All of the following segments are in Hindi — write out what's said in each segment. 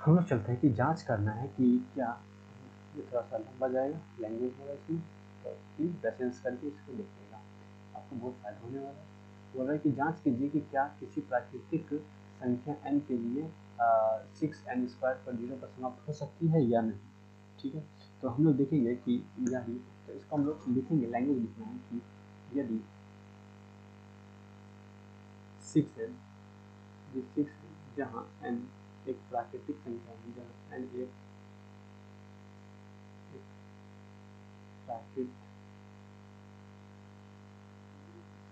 हम लोग चलते हैं कि जांच करना है कि क्या, ये थोड़ा सा लंबा जाएगा, लैंग्वेज होगा इसमें, तो प्लीज़ पेशेंस करके इसको देखिएगा, आपको बहुत फायदा होने वाला है। बोल रहा है कि जांच कीजिए कि क्या किसी प्राकृतिक संख्या n के लिए 6n² पर 0 पर समाप्त हो सकती है या नहीं। ठीक है, तो हम लोग देखेंगे कि यदि, तो इसको हम लोग लिखेंगे, लैंग्वेज लिखना है कि यदि 6n, 6n जहाँ n एक प्राकृतिक संख्या है, जहाँ n एक प्राकृतिक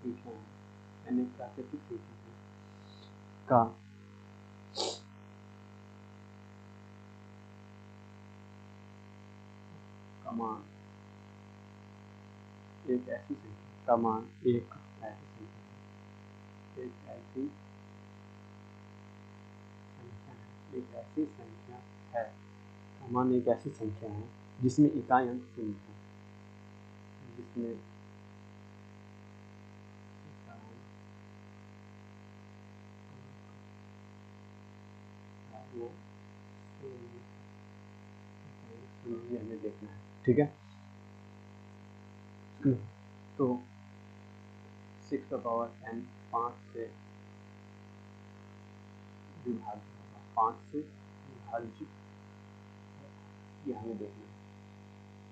संख्या है, n एक प्राकृतिक संख्या है का मान एक ऐसी संख्या का मान एक ऐसी संख्या है, एक ऐसी संख्या है का मान एक ऐसी संख्या है जिसमें इकाई अंक शून्य है, जिसमें वो शून्य हमें देखना है। ठीक है, तो 6 का पावर n 5 से विभाज्य होगा, 5 से विभाज्य, ये हमें देखना है,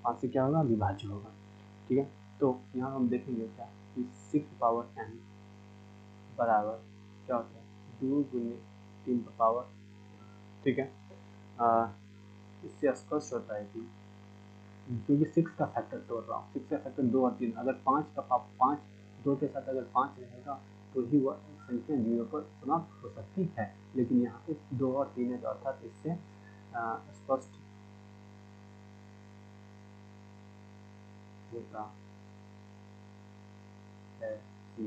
5 से क्या होगा, विभाज्य होगा। ठीक है, तो यहाँ हम देखेंगे क्या कि 6 पावर n बराबर क्या होता है, 2 गुने 3 का पावर। ठीक है, इससे स्पष्ट होता है कि क्योंकि 6 का फैक्टर तोड़ रहा हूँ, 6 का फैक्टर 2 और 3, अगर 5 का 5 2 के साथ अगर 5 रहेगा तो ही वह संख्या 0 पर समाप्त हो सकती है, लेकिन यहाँ पे 2 और 3 है, तो अर्थात इससे स्पष्ट होता है कि,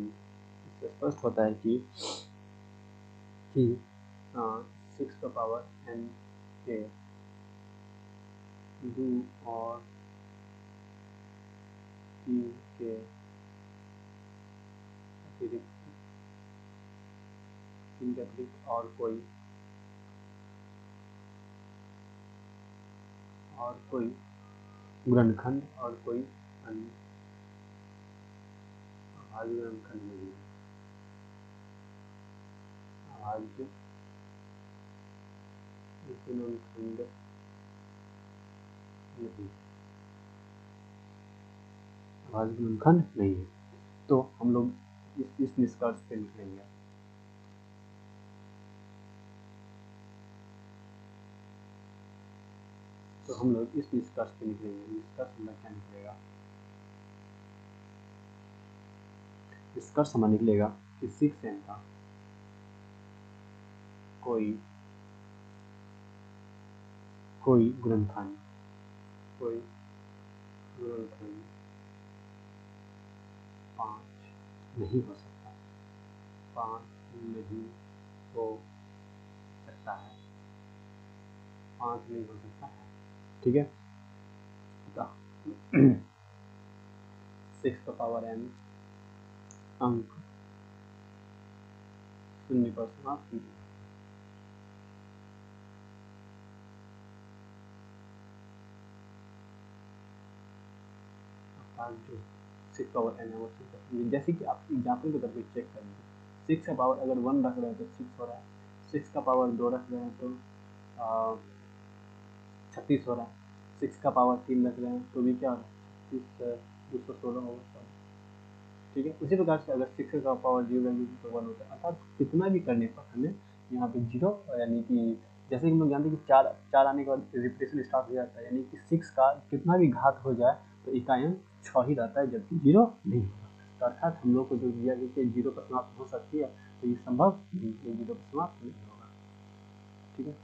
इससे स्पष्ट होता है कि 6 का पावर n के 2 और 3 के अतिरिक्त और कोई गुणनखंड और कोई अन्य अभाज्य गुणनखंड नहीं है, अभाज्य गुणनखंड नहीं, अभाज्य गुणनखंड नहीं है। तो हम लोग इस निष्कर्ष पे निकलेंगे। तो हम लोग इस निष्कर्ष पे निकलेंगे, निष्कर्ष हमारा क्या निकलेगा, निष्कर्ष हमारा निकलेगा कि 6n का कोई गुणनखंड 5 नहीं हो सकता, 5 नहीं हो सकता है, 5 नहीं हो सकता है। ठीक है, तो 6 का पावर n अंक शून्य पर समाप्त नहीं, जो 6 पावर n है वो 6, जैसे कि आप एग्जाम्पल के तौर पर चेक करेंगे, 6 का पावर अगर 1 रख रहे हैं तो 6 हो रहा है, 6 का पावर 2 रख रहे हैं तो 36 हो रहा है, 6 का पावर 3 रख रहे हैं तो भी क्या हो रहा है, 36 216 होगा। ठीक है, उसी प्रकार से अगर 6 का पावर 0 रहेगी तो 1 होता है, अर्थात कितना भी करने पर हमें यहाँ पे 0, यानी कि जैसे कि हम लोग जानते हैं कि 4 आने के बाद रिपीटेशन स्टार्ट हो जाता है, यानी कि 6 का कितना भी घात हो जाए तो इकाई अंक 6 ही रहता है, जबकि 0 नहीं होगा। तो अर्थात हम लोग को जो दिया गया कि 0 पर समाप्त हो सकती है, तो ये संभव नहीं है, 0 पर समाप्त नहीं होगा। ठीक है।